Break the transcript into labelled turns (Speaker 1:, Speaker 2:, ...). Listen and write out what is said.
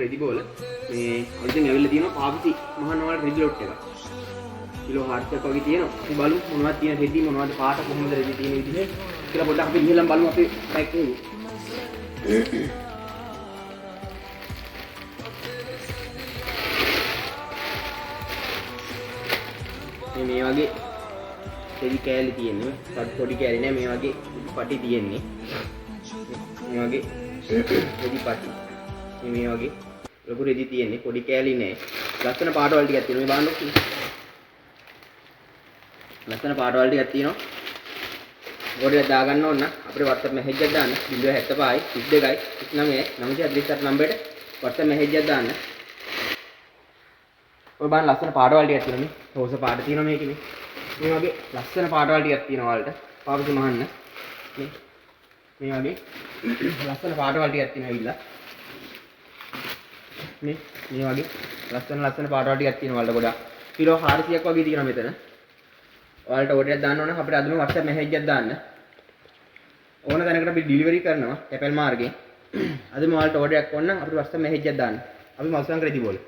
Speaker 1: රෙදි බෝල මේ අලුතෙන් ඇවිල්ලා තියෙනවා පාපිසි මහනවල් රෙදි ලොට් එක. කිලෝ 4ක් වගේ තියෙනවා. අපි බලමු මොනවද තියෙන රෙදි මොනවද පාට කොහොමද රෙදි තියෙන විදිහ කියලා පොඩ්ඩක් අපි ගිහලා බලමු අපේ පැක් එකේ. මේ වගේ රෙදි කෑලි තියෙන්නේ. පොඩි කෑලි නෑ මේ වගේ පටි තියෙන්නේ. මේ වගේ රෙදි පටි. මේ වගේ ලොකු රෙදි තියෙන්නේ පොඩි කෑලි නෑ. ලස්සන පාටවල් ටිකක් තියෙනවා මේ බලන්න. ලස්සන පාටවල් ටිකක් තියෙනවා. ගොඩක් දාගන්න ඕන අපිට WhatsApp message එකක් දාන්න 075 32 39 948 නම්බරයට WhatsApp message එකක් දාන්න. ඔය බලන්න ලස්සන පාටවල් ටිකක් තියෙනවා මේ. රෝස පාට තියෙනවා මේකේ මේ. මේ වගේ ලස්සන පාටවල් ටිකක් තියෙනවා වලට. පාපිසි මහන්න. මේ වගේ ලස්සන පාටවල් ටිකක් තියෙනවා ඉල්ලා. මේ වගේ ලස්සන පාටවල් ටිකක් තියෙනවා වලට ගොඩක්. කිලෝ 400ක් වගේ තියෙනවා මෙතන. ඔයාලට ඕඩර් එකක් දාන්න ඕන නම් අපිට අදම WhatsApp message එකක් දාන්න. ඕන තැනකට අපි ඩිලිවරි කරනවා කැපල් මාර්ගයෙන්. අදම ඔයාලට ඕඩර් එකක් ඕන නම් අපිට WhatsApp message එකක් දාන්න. අපි මල්සන් රෙදි බෝල